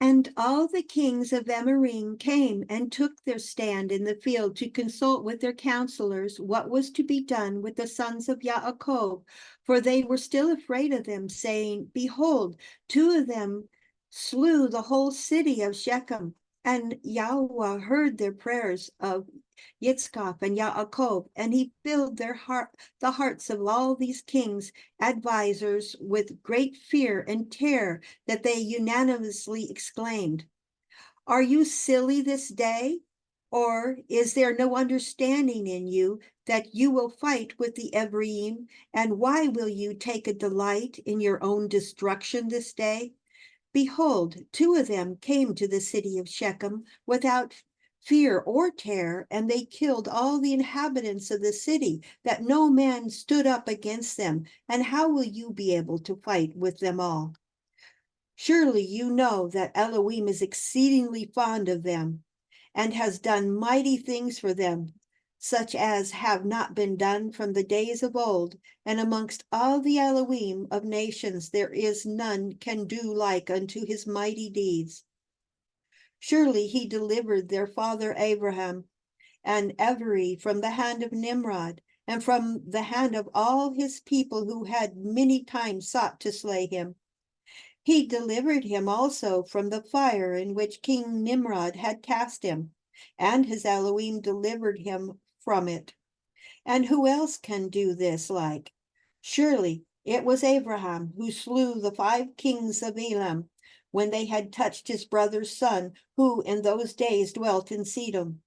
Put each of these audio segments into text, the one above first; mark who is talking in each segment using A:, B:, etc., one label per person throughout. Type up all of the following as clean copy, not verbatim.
A: And all the kings of Emmarim came and took their stand in the field to consult with their counselors what was to be done with the sons of Yaakov, for they were still afraid of them, saying, Behold, 2 of them slew the whole city of Shechem. And Yahweh heard their prayers of Yitzchak and Yaakov, and he filled the hearts of all these kings, advisors, with great fear and terror, that they unanimously exclaimed, Are you silly this day? Or is there no understanding in you that you will fight with the Ephraim? And why will you take a delight in your own destruction this day? Behold, 2 of them came to the city of Shechem without fear or terror, and they killed all the inhabitants of the city, that no man stood up against them. And how will you be able to fight with them all? Surely you know that Elohim is exceedingly fond of them, and has done mighty things for them, such as have not been done from the days of old. And amongst all the Elohim of nations there is none can do like unto his mighty deeds. Surely he delivered their father Abraham and Every from the hand of Nimrod, and from the hand of all his people who had many times sought to slay him. He delivered him also from the fire in which King Nimrod had cast him, and his Elohim delivered him from it. And who else can do this like? Surely it was Abraham who slew the 5 kings of Elam, when they had touched his brother's son, who in those days dwelt in Sedom,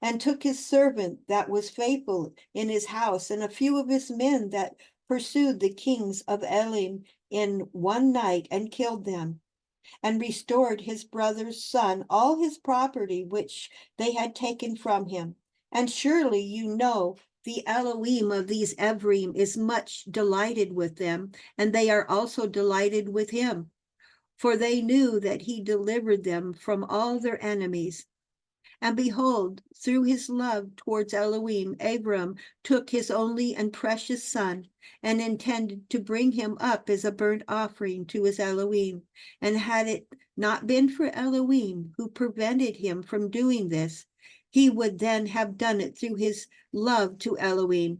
A: and took his servant that was faithful in his house, and a few of his men that pursued the kings of Elam in one night, and killed them, and restored his brother's son all his property which they had taken from him. And surely you know the Elohim of these Ephraim is much delighted with them, and they are also delighted with him, for they knew that he delivered them from all their enemies. And behold, through his love towards Elohim, Abram took his only and precious son, and intended to bring him up as a burnt offering to his Elohim. And had it not been for Elohim, who prevented him from doing this, he would then have done it through his love to Elohim.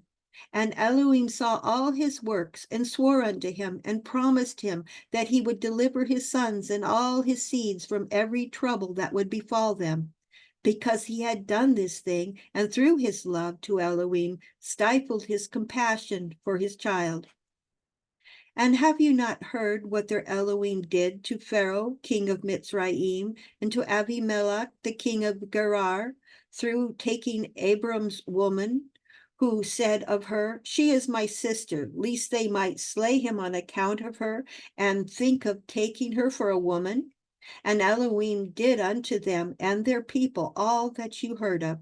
A: And Elohim saw all his works, and swore unto him, and promised him that he would deliver his sons and all his seeds from every trouble that would befall them, because he had done this thing, and through his love to Elohim stifled his compassion for his child. And have you not heard what their Elohim did to Pharaoh, king of Mitzrayim, and to Abimelech, the king of Gerar, through taking Abram's woman, who said of her, She is my sister, lest they might slay him on account of her, and think of taking her for a woman? And Elohim did unto them and their people all that you heard of.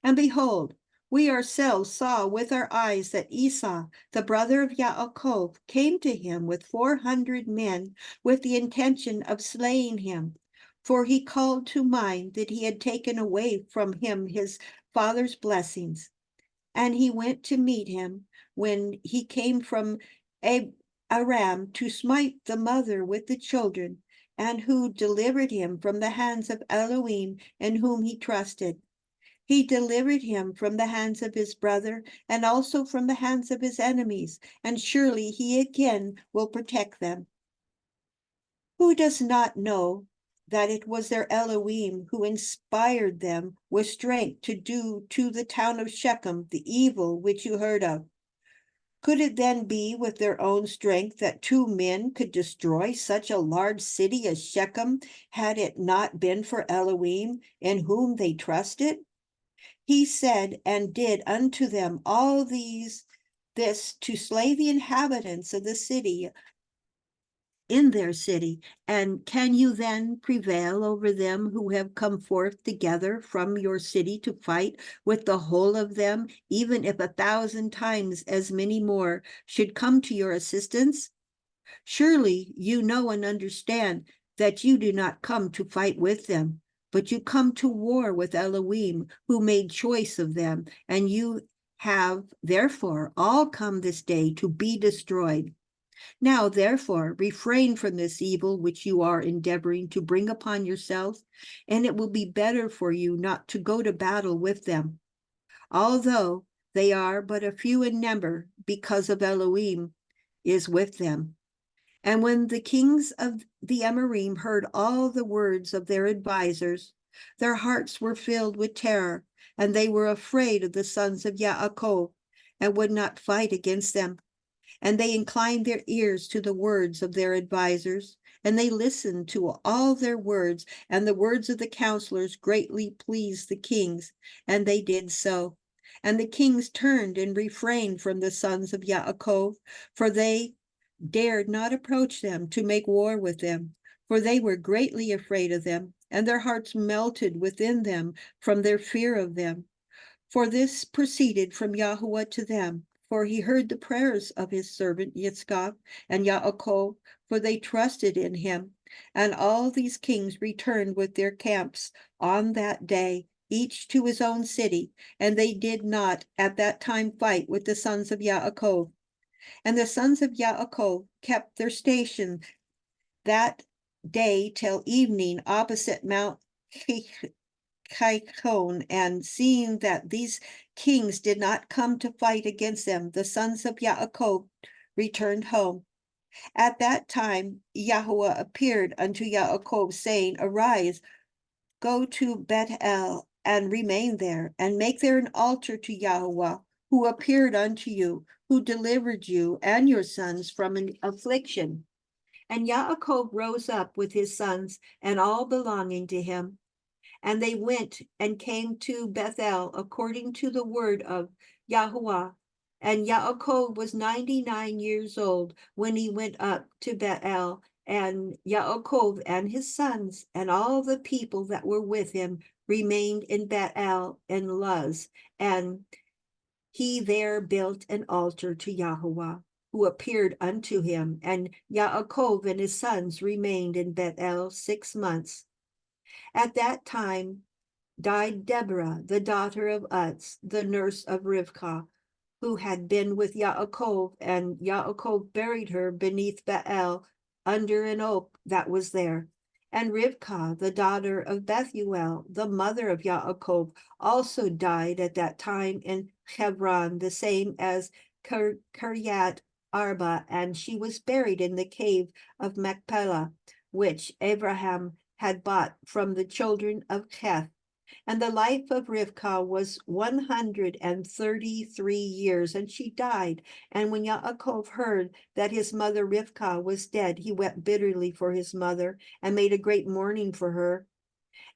A: And behold, we ourselves saw with our eyes that Esau, the brother of Yaakov, came to him with 400 men, with the intention of slaying him. For he called to mind that he had taken away from him his father's blessings. And he went to meet him when he came from Aram to smite the mother with the children, and who delivered him from the hands of Elohim, in whom he trusted. He delivered him from the hands of his brother, and also from the hands of his enemies, and surely he again will protect them. Who does not know that it was their Elohim who inspired them with strength to do to the town of Shechem the evil which you heard of? Could it then be with their own strength that 2 men could destroy such a large city as Shechem, had it not been for Elohim, in whom they trusted? He said and did unto them all this to slay the inhabitants of the city, in their city. And can you then prevail over them who have come forth together from your city to fight with the whole of them, even if 1,000 times as many more should come to your assistance? Surely you know and understand that you do not come to fight with them, but you come to war with Elohim, who made choice of them, and you have therefore all come this day to be destroyed. Now, therefore, refrain from this evil which you are endeavoring to bring upon yourselves, and it will be better for you not to go to battle with them, although they are but a few in number, because of Elohim is with them. And when the kings of the Amorim heard all the words of their advisers, their hearts were filled with terror, and they were afraid of the sons of Yaakov, and would not fight against them. And they inclined their ears to the words of their advisers, and they listened to all their words, and the words of the counselors greatly pleased the kings, and they did so. And the kings turned and refrained from the sons of Yaakov, for they dared not approach them to make war with them, for they were greatly afraid of them, and their hearts melted within them from their fear of them. For this proceeded from Yahweh to them, for he heard the prayers of his servant Yitzchak and Yaakov, for they trusted in him. And all these kings returned with their camps on that day, each to his own city, and they did not at that time fight with the sons of Yaakov. And the sons of Yaakov kept their station that day till evening opposite Mount Chikon, and seeing that these kings did not come to fight against them, the sons of Yaakov returned home. At that time Yahweh appeared unto Yaakov, saying, Arise, go to Bethel, and remain there, and make there an altar to Yahweh, who appeared unto you, who delivered you and your sons from an affliction. And Yaakov rose up with his sons and all belonging to him, and they went and came to Bethel according to the word of Yahuwah. And Yaakov was 99 years old when he went up to Bethel, and Yaakov and his sons and all the people that were with him remained in Bethel and Luz, and he there built an altar to Yahuwah, who appeared unto him. And Yaakov and his sons remained in Bethel 6 months. At that time died Deborah, the daughter of Utz, the nurse of Rivkah, who had been with Yaakov, and Yaakov buried her beneath Bethel under an oak that was there. And Rivkah, the daughter of Bethuel, the mother of Yaakov, also died at that time in Hebron, the same as Kiryat Arba, and she was buried in the cave of Machpelah, which Abraham had bought from the children of Heth. And the life of Rivkah was 133 years, and she died. And when Yaakov heard that his mother Rivkah was dead, he wept bitterly for his mother, and made a great mourning for her,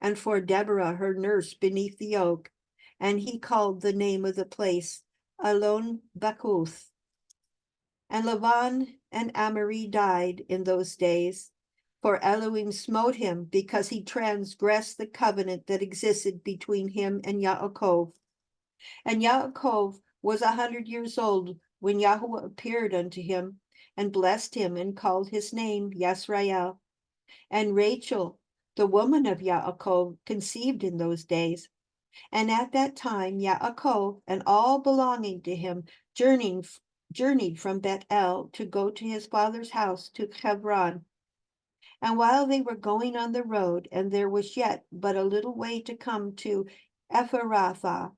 A: and for Deborah, her nurse, beneath the oak. And he called the name of the place Alon Bakuth. And Lavan and Amari died in those days, for Elohim smote him because he transgressed the covenant that existed between him and Yaakov. And Yaakov was 100 years old when Yahweh appeared unto him and blessed him and called his name Yisrael. And Rachel, the woman of Yaakov, conceived in those days. And at that time Yaakov and all belonging to him journeyed from Bethel to go to his father's house to Hebron. And while they were going on the road, and there was yet but a little way to come to Ephrathah,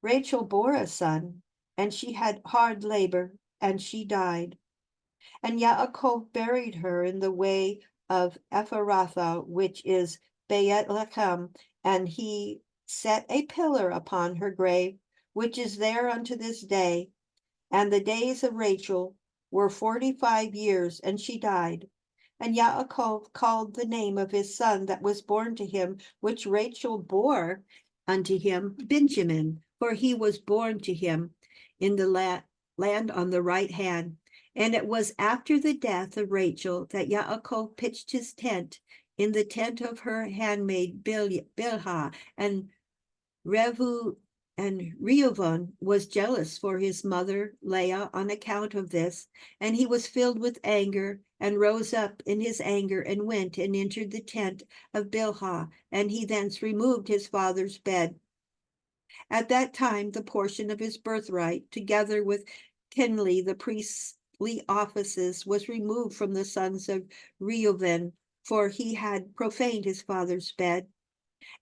A: Rachel bore a son, and she had hard labor, and she died. And Yaakov buried her in the way of Ephrathah, which is Beit-Lechem, and he set a pillar upon her grave, which is there unto this day. And the days of Rachel were 45 years, and she died. And Yaakov called the name of his son that was born to him, which Rachel bore unto him, Benjamin, for he was born to him in the land on the right hand. And it was after the death of Rachel that Yaakov pitched his tent in the tent of her handmaid Bilhah, and Reuven was jealous for his mother Leah on account of this, and he was filled with anger, and rose up in his anger, and went and entered the tent of Bilhah, and he thence removed his father's bed. At that time the portion of his birthright, together with Kenli the priest's offices was removed from the sons of Reuben, for he had profaned his father's bed.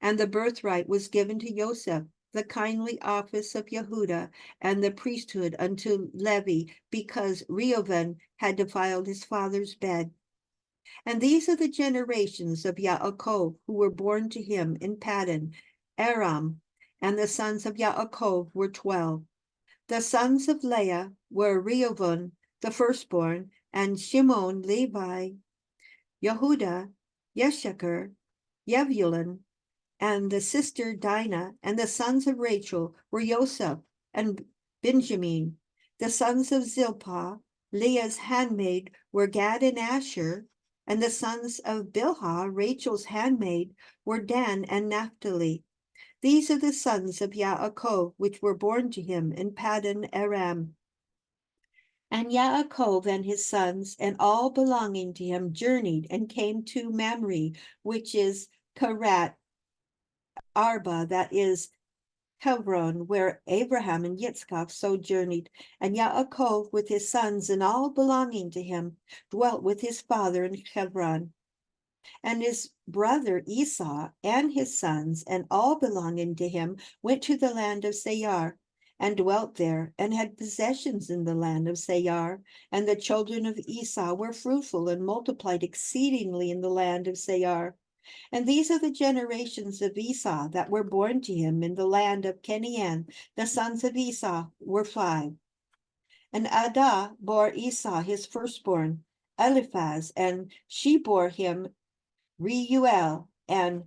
A: And the birthright was given to Joseph, the kindly office of Yehuda, and the priesthood unto Levi, because Reuben had defiled his father's bed. And these are the generations of Yaakov who were born to him in Paddan, Aram, and the sons of Yaakov were 12. The sons of Leah were Reuben, the firstborn, and Shimon, Levi, Yehuda, Yeshachar, Yevulun, and the sister Dinah, and the sons of Rachel were Joseph and Benjamin. The sons of Zilpah, Leah's handmaid, were Gad and Asher, and the sons of Bilhah, Rachel's handmaid, were Dan and Naphtali. These are the sons of Yaakov, which were born to him in Paddan Aram. And Yaakov and his sons, and all belonging to him, journeyed and came to Mamre, which is Karat Arba, that is Hebron, where Abraham and Yitzchak sojourneyed. And Yaakov with his sons and all belonging to him dwelt with his father in Hebron. And his brother Esau and his sons and all belonging to him went to the land of Seir and dwelt there and had possessions in the land of Seir. And the children of Esau were fruitful and multiplied exceedingly in the land of Seir. And these are the generations of Esau that were born to him in the land of Canaan. The sons of Esau were 5. And Adah bore Esau his firstborn, Eliphaz, and she bore him Reuel, and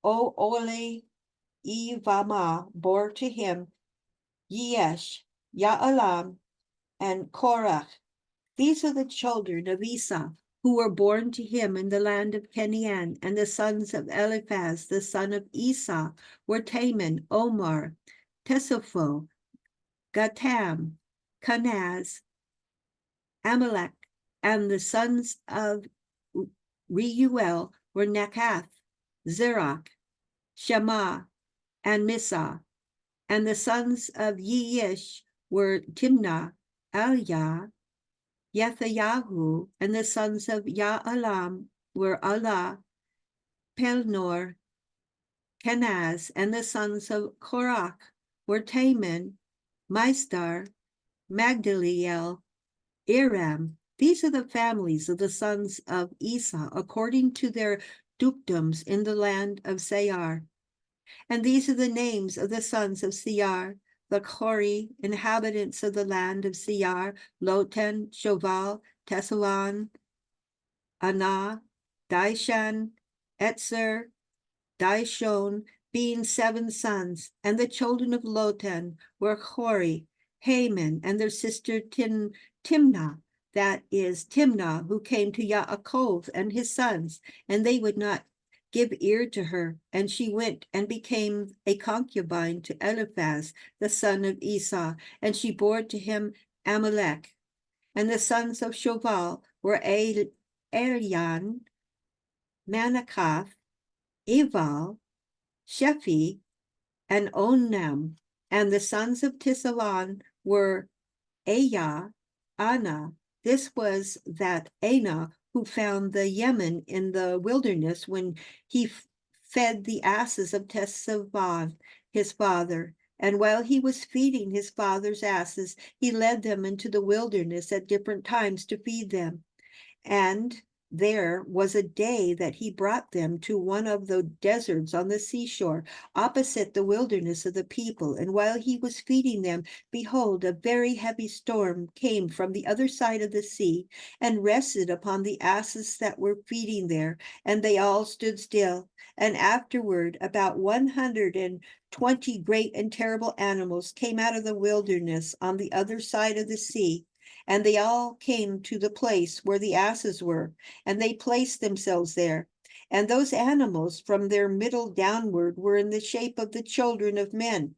A: Ole Ivama bore to him Yesh, Ya'alam, and Korach. These are the children of Esau, who were born to him in the land of Canaan, and the sons of Eliphaz, the son of Esau, were Taman, Omar, Tesopho, Gatam, Kanaz, Amalek, and the sons of Reuel were Nakath, Zerach, Shema, and Misa, and the sons of Yeish were Timnah, Alyah, Yethayahu, and the sons of Ya'alam were Allah, Pelnor, Kenaz, and the sons of Korach were Taman, Maistar, Magdaliel, Iram. These are the families of the sons of Esau according to their dukedoms in the land of Seir. And these are the names of the sons of Seir, the Chori, inhabitants of the land of Seir, Lotan, Shoval, Tesalon, Anah, Daishan, Etzer, Daishon, being 7 sons. And the children of Lotan were Chori, Haman, and their sister Timnah, that is Timnah, who came to Yaakov and his sons, and they would not give ear to her. And she went and became a concubine to Eliphaz, the son of Esau, and she bore to him Amalek. And the sons of Shoval were Elian, Manakath, Eval, Shephi, and Onam. And the sons of Tisalon were Aya, Anna. This was that Anah who found the Yemen in the wilderness when he fed the asses of Tesavan, his father. And while he was feeding his father's asses, he led them into the wilderness at different times to feed them. And there was a day that he brought them to one of the deserts on the seashore, opposite the wilderness of the people. And while he was feeding them, behold, a very heavy storm came from the other side of the sea and rested upon the asses that were feeding there, and they all stood still. And afterward, about 120 great and terrible animals came out of the wilderness on the other side of the sea. And they all came to the place where the asses were, and they placed themselves there. And those animals from their middle downward were in the shape of the children of men.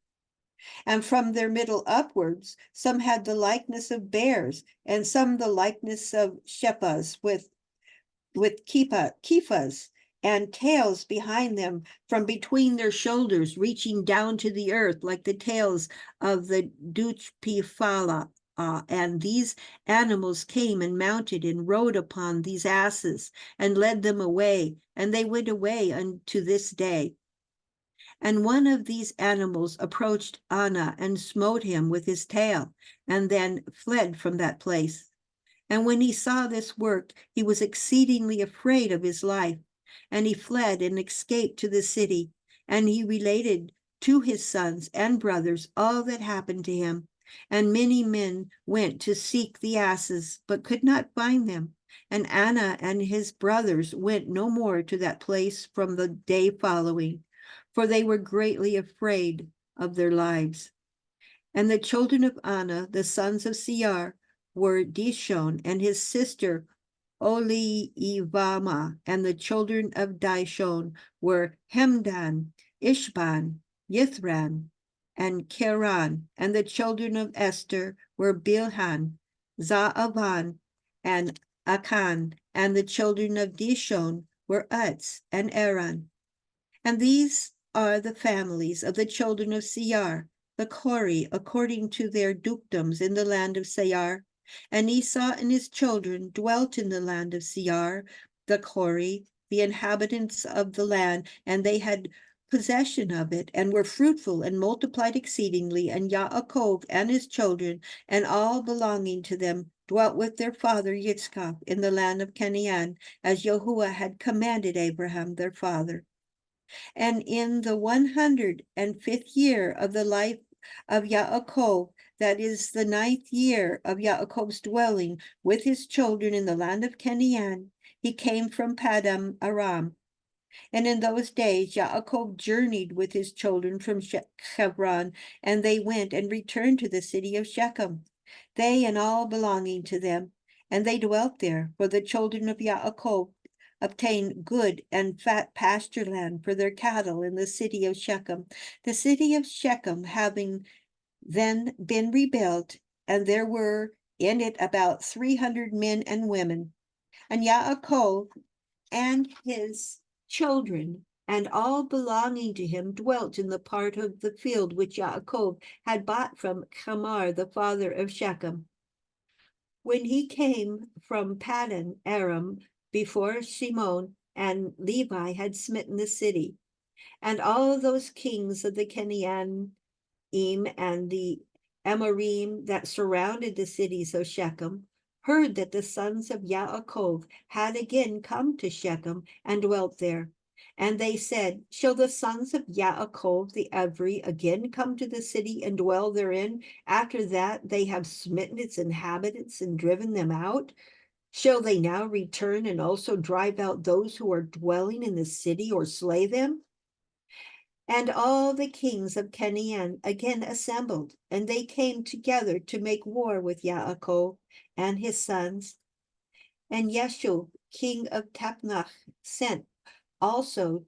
A: And from their middle upwards, some had the likeness of bears, and some the likeness of shephas with kiphas, and tails behind them from between their shoulders, reaching down to the earth like the tails of the Duchpifala And these animals came and mounted and rode upon these asses and led them away, and they went away unto this day. And one of these animals approached Anna and smote him with his tail, and then fled from that place. And when he saw this work, he was exceedingly afraid of his life, and he fled and escaped to the city. And he related to his sons and brothers all that happened to him. And many men went to seek the asses, but could not find them. And Anna and his brothers went no more to that place from the day following, for they were greatly afraid of their lives. And the children of Anna, the sons of Seir, were Dishon and his sister Oliivama, and the children of Dishon were Hemdan, Ishban, Yithran, and Keran, and the children of Esther were Bilhan, Zaavan, and Akan, and the children of Dishon were Utz and Aran. And these are the families of the children of Seir, the Kori, according to their dukedoms in the land of Seir. And Esau and his children dwelt in the land of Seir, the Kori, the inhabitants of the land, and they had possession of it, and were fruitful and multiplied exceedingly. And Yaakov and his children, and all belonging to them, dwelt with their father Yitzchak in the land of Canaan, as Yahuwah had commanded Abraham their father. And in the 105th year of the life of Yaakov, that is the 9th year of Yaakov's dwelling with his children in the land of Canaan, he came from Padam Aram. And in those days Yaakov journeyed with his children from Hebron, and they went and returned to the city of Shechem, they and all belonging to them, and they dwelt there, for the children of Yaakov obtained good and fat pasture land for their cattle in the city of Shechem. The city of Shechem having then been rebuilt, and there were in it about 300 men and women. And Yaakov and his children and all belonging to him dwelt in the part of the field which Yaakov had bought from Chamar, the father of Shechem. When he came from Paddan Aram, before Shimon and Levi had smitten the city, and all those kings of the Canaanim and the Amorim that surrounded the cities of Shechem heard that the sons of Yaakov had again come to Shechem and dwelt there. And they said, shall the sons of Yaakov the Evri again come to the city and dwell therein, after that they have smitten its inhabitants and driven them out? Shall they now return and also drive out those who are dwelling in the city, or slay them? And all the kings of Canaan again assembled, and they came together to make war with Yaakov and his sons. And Yeshua, king of Tapnach, sent also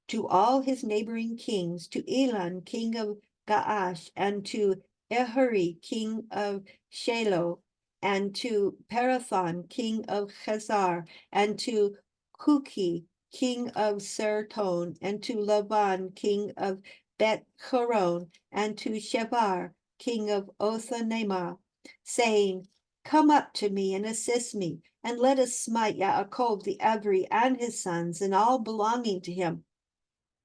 A: to all his neighboring kings, to Elan, king of Gaash, and to Ehuri, king of Shiloh, and to Parathon, king of Chazar, and to Kuki, king of Serton, and to Laban, king of Bet Horon, and to Shevar, king of Othanema, saying, come up to me and assist me, and let us smite Yaakov the Evri and his sons, and all belonging to him.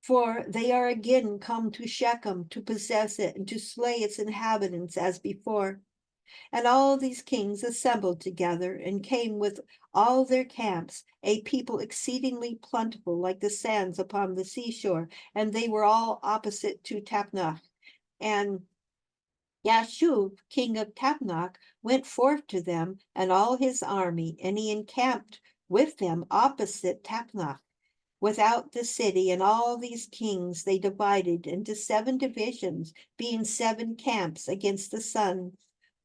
A: For they are again come to Shechem to possess it, and to slay its inhabitants as before. And all these kings assembled together, and came with all their camps, a people exceedingly plentiful, like the sands upon the seashore, and they were all opposite to Tapnach. And Yashub, king of Tapnach, went forth to them and all his army, and he encamped with them opposite Tapnach, without the city. And all these kings they divided into 7 divisions, being 7 camps against the sons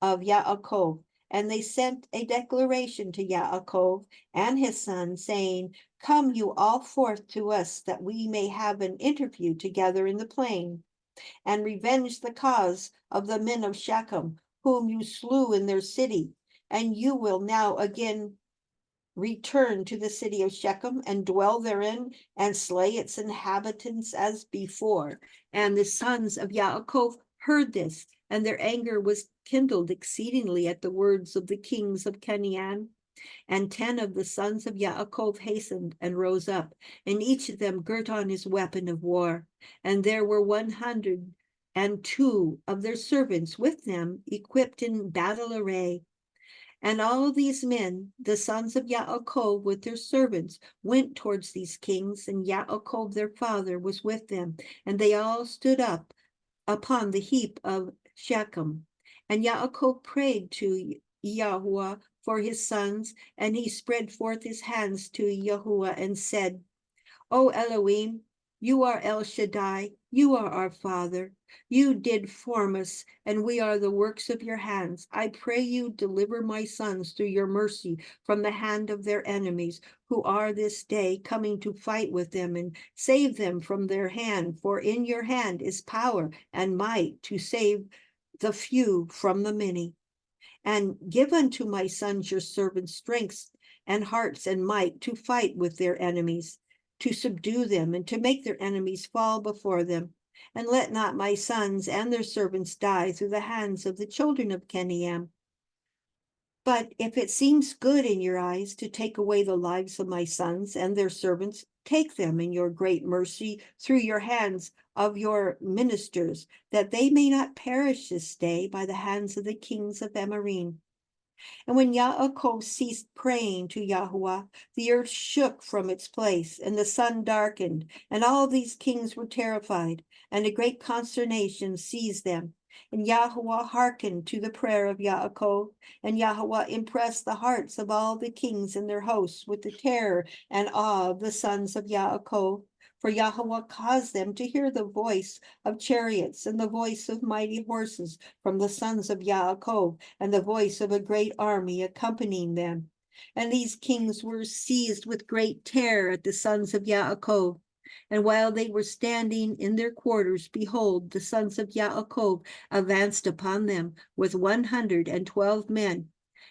A: of Yaakov. And they sent a declaration to Yaakov and his son, saying, come you all forth to us, that we may have an interview together in the plain, and revenge the cause of the men of Shechem, whom you slew in their city. And you will now again return to the city of Shechem and dwell therein, and slay its inhabitants as before. And the sons of Yaakov heard this, and their anger was kindled exceedingly at the words of the kings of Canaan. And 10 of the sons of Yaakov hastened and rose up, and each of them girt on his weapon of war. And there were 102 of their servants with them, equipped in battle array. And all these men, the sons of Yaakov with their servants, went towards these kings, and Yaakov their father was with them. And they all stood up upon the heap of Shechem. And Yaakov prayed to Yahuwah for his sons, and he spread forth his hands to Yahuwah and said, O Elohim, you are El Shaddai, you are our Father. You did form us, and we are the works of your hands. I pray you deliver my sons through your mercy from the hand of their enemies, who are this day coming to fight with them, and save them from their hand. For in your hand is power and might to save the few from the many. And give unto my sons your servants strength and hearts and might to fight with their enemies, to subdue them, and to make their enemies fall before them. And let not my sons and their servants die through the hands of the children of Canaan. But if it seems good in your eyes to take away the lives of my sons and their servants, take them in your great mercy through your hands of your ministers, that they may not perish this day by the hands of the kings of Amorim. And when Yaakov ceased praying to Yahuwah, the earth shook from its place, and the sun darkened, and all these kings were terrified, and a great consternation seized them. And Yahuwah hearkened to the prayer of Yaakov, and Yahuwah impressed the hearts of all the kings and their hosts with the terror and awe of the sons of Yaakov. For Yahuwah caused them to hear the voice of chariots and the voice of mighty horses from the sons of Yaakov, and the voice of a great army accompanying them. And these kings were seized with great terror at the sons of Yaakov. And while they were standing in their quarters, behold, the sons of Yaakov advanced upon them with 112 men,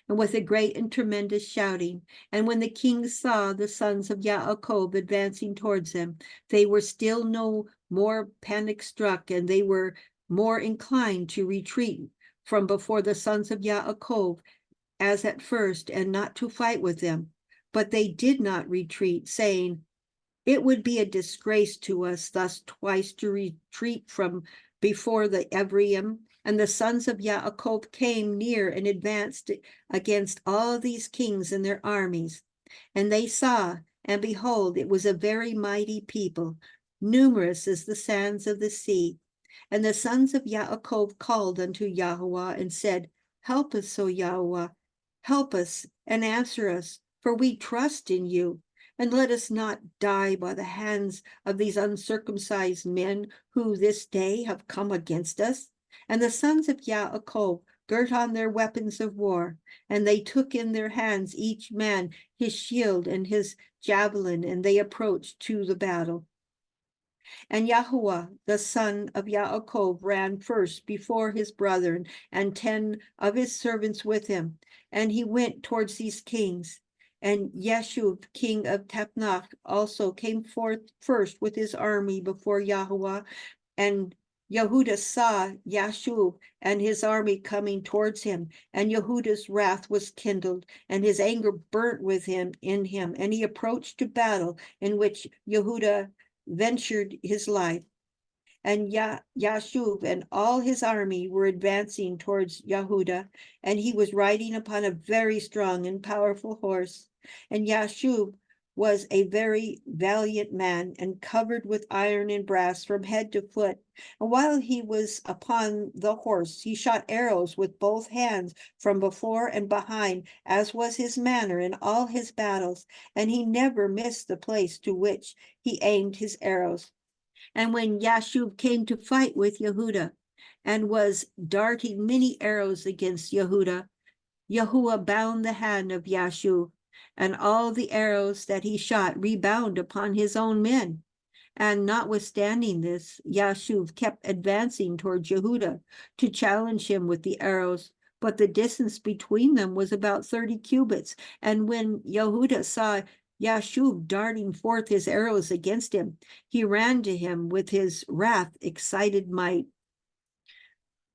A: and with a great and tremendous shouting. And when the kings saw the sons of Yaakov advancing towards them, they were still no more panic struck, and they were more inclined to retreat from before the sons of Yaakov as at first, and not to fight with them. But they did not retreat, saying, it would be a disgrace to us thus twice to retreat from before the Ephraim. And the sons of Yaakov came near and advanced against all these kings and their armies. And they saw, and behold, it was a very mighty people, numerous as the sands of the sea. And the sons of Yaakov called unto Yahuwah and said, help us, O Yahuwah, help us and answer us, for we trust in you. And let us not die by the hands of these uncircumcised men who this day have come against us. And the sons of Yaakov girt on their weapons of war, and they took in their hands each man his shield and his javelin, and they approached to the battle. And Yahuwah, the son of Yaakov, ran first before his brethren, and 10 of his servants with him. And he went towards these kings. And Yeshub, king of Tapnach, also came forth first with his army before Yahuwah. And Yehudah saw Yashub and his army coming towards him, and Yehudah's wrath was kindled, and his anger burnt within him, and he approached to battle, in which Yehudah ventured his life. And Yashub and all his army were advancing towards Yehudah, and he was riding upon a very strong and powerful horse. And Yashub was a very valiant man, and covered with iron and brass from head to foot. And while he was upon the horse, he shot arrows with both hands from before and behind, as was his manner in all his battles, and he never missed the place to which he aimed his arrows. And when Yashub came to fight with Yehudah, and was darting many arrows against Yehudah, Yahuwah bound the hand of Yashub, and all the arrows that he shot rebound upon his own men. And notwithstanding this, Yashub kept advancing towards Yehudah to challenge him with the arrows, but the distance between them was about 30 cubits. And when Yehudah saw Yashub darting forth his arrows against him, he ran to him with his wrath excited might.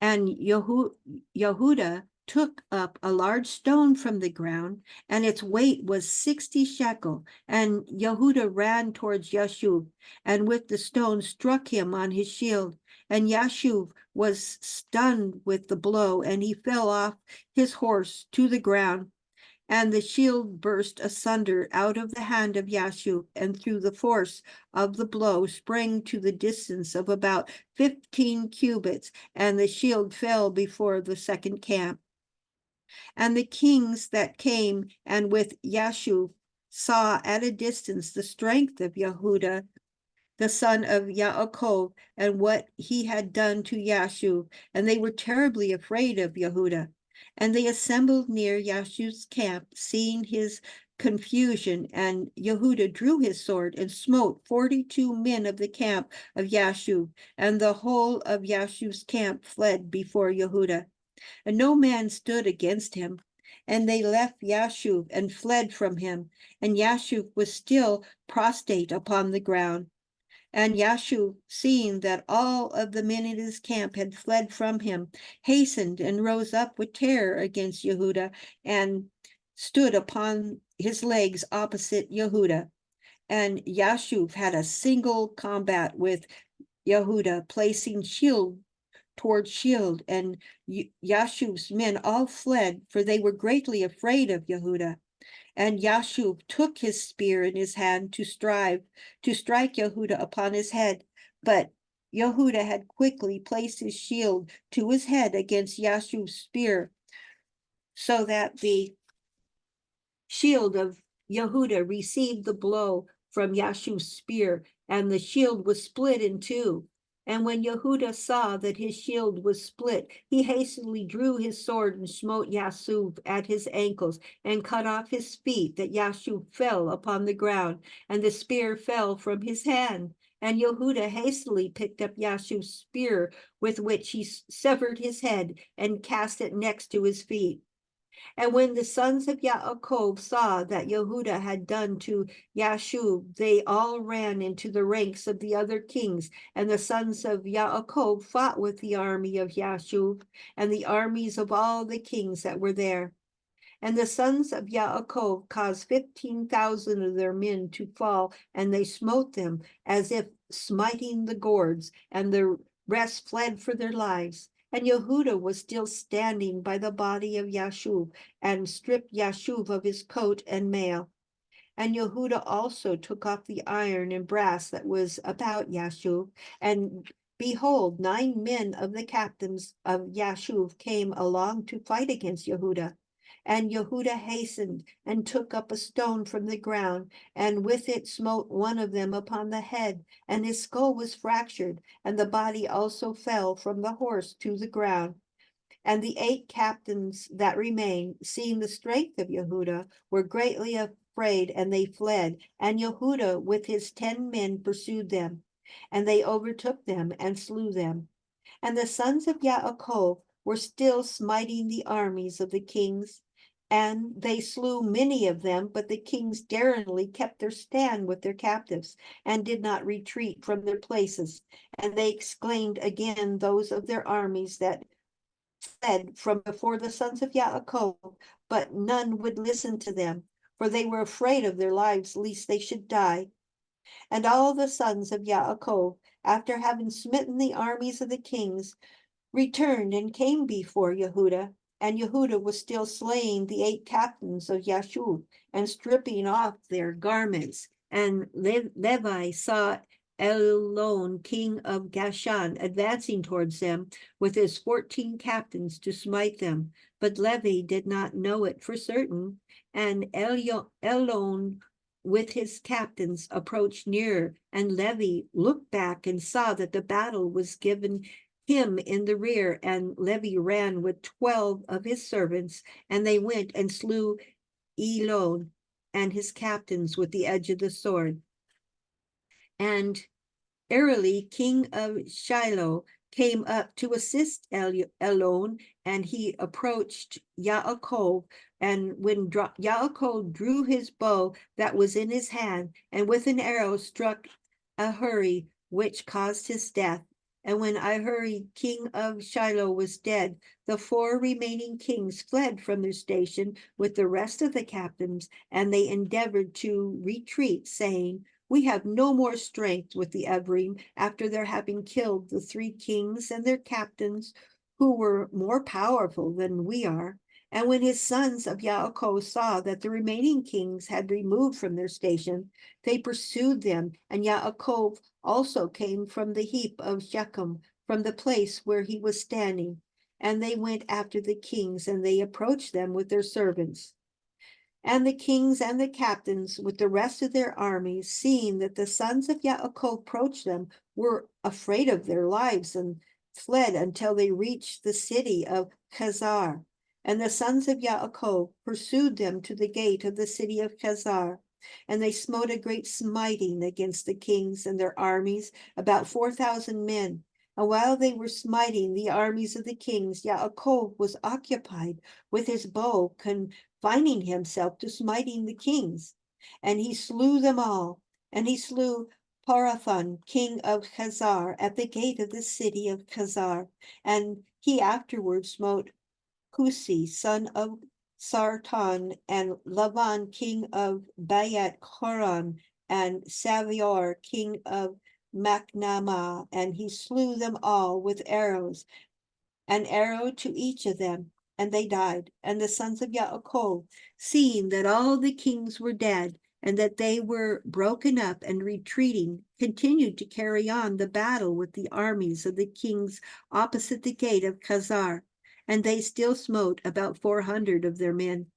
A: And Yehuda took up a large stone from the ground, and its weight was 60 shekel. And Yehuda ran towards Yashuv, and with the stone struck him on his shield. And Yashuv was stunned with the blow, and he fell off his horse to the ground. And the shield burst asunder out of the hand of Yashub, and through the force of the blow sprang to the distance of about 15 cubits, and the shield fell before the second camp. And the kings that came and with Yashub saw at a distance the strength of Yehuda, the son of Yaakov, and what he had done to Yashub, and they were terribly afraid of Yehuda. And they assembled near Yashub's camp, seeing his confusion, and Yehuda drew his sword and smote 42 men of the camp of Yashub, and the whole of Yashub's camp fled before Yehuda, and no man stood against him. And they left Yashub and fled from him, and Yashub was still prostrate upon the ground. And Yashub, seeing that all of the men in his camp had fled from him, hastened and rose up with terror against Yehuda, and stood upon his legs opposite Yehuda. And Yashub had a single combat with Yehuda, placing shield toward shield, and Yashub's men all fled, for they were greatly afraid of Yehuda. And Yashub took his spear in his hand to strike Yehuda upon his head. But Yehuda had quickly placed his shield to his head against Yashub's spear, so that the shield of Yehuda received the blow from Yashub's spear, and the shield was split in two. And when Yehuda saw that his shield was split, he hastily drew his sword and smote Yashub at his ankles, and cut off his feet, that Yashub fell upon the ground, and the spear fell from his hand. And Yehuda hastily picked up Yashub's spear, with which he severed his head, and cast it next to his feet. And when the sons of Yaakov saw that Yehuda had done to Yashub, they all ran into the ranks of the other kings, and the sons of Yaakov fought with the army of Yashub, and the armies of all the kings that were there. And the sons of Yaakov caused 15,000 of their men to fall, and they smote them as if smiting the gourds, and the rest fled for their lives. And Yehuda was still standing by the body of Yashub, and stripped Yashub of his coat and mail. And Yehuda also took off the iron and brass that was about Yashub, and behold, 9 men of the captains of Yashub came along to fight against Yehuda. And Yehuda hastened and took up a stone from the ground, and with it smote one of them upon the head, and his skull was fractured, and the body also fell from the horse to the ground. And the 8 captains that remained, seeing the strength of Yehuda, were greatly afraid, and they fled. And Yehuda with his 10 men pursued them, and they overtook them and slew them. And the sons of Yaakov were still smiting the armies of the kings, and they slew many of them, but the kings daringly kept their stand with their captives, and did not retreat from their places. And they exclaimed again those of their armies that fled from before the sons of Yaakov, but none would listen to them, for they were afraid of their lives, lest they should die. And all the sons of Yaakov, after having smitten the armies of the kings, returned and came before Yehuda. And Yehuda was still slaying the 8 captains of Yashub, and stripping off their garments. And Levi saw Elon, king of Gashan, advancing towards them with his 14 captains to smite them. But Levi did not know it for certain. And Elon with his captains approached nearer, and Levi looked back and saw that the battle was given him in the rear, and Levi ran with 12 of his servants, and they went and slew Elon and his captains with the edge of the sword. And Ereli, king of Shiloh, came up to assist Elon, and he approached Yaakov. And when Yaakov drew his bow that was in his hand, and with an arrow struck Ahuri, which caused his death. And when Ahuri, king of Shiloh, was dead, the 4 remaining kings fled from their station with the rest of the captains, and they endeavored to retreat, saying, "We have no more strength with the Ephraim after their having killed the 3 kings and their captains, who were more powerful than we are." And when his sons of Yaakov saw that the remaining kings had removed from their station, they pursued them, and Yaakov also came from the heap of Shechem, from the place where he was standing. And they went after the kings, and they approached them with their servants. And the kings and the captains, with the rest of their armies, seeing that the sons of Yaakov approached them, were afraid of their lives and fled until they reached the city of Chazar. And the sons of Yaakov pursued them to the gate of the city of Chazar. And they smote a great smiting against the kings and their armies, about 4,000 men. And while they were smiting the armies of the kings, Yaakov was occupied with his bow, confining himself to smiting the kings. And he slew them all. And he slew Parathon, king of Chazar, at the gate of the city of Chazar. And he afterwards smote Cusi, son of Sartan, and Lavan, king of Bayat Horon, and Savior, king of Macnama, and he slew them all with arrows, an arrow to each of them, and they died. And the sons of Yaakov, seeing that all the kings were dead, and that they were broken up and retreating, continued to carry on the battle with the armies of the kings opposite the gate of Chazar. And they still smote about 400 of their men.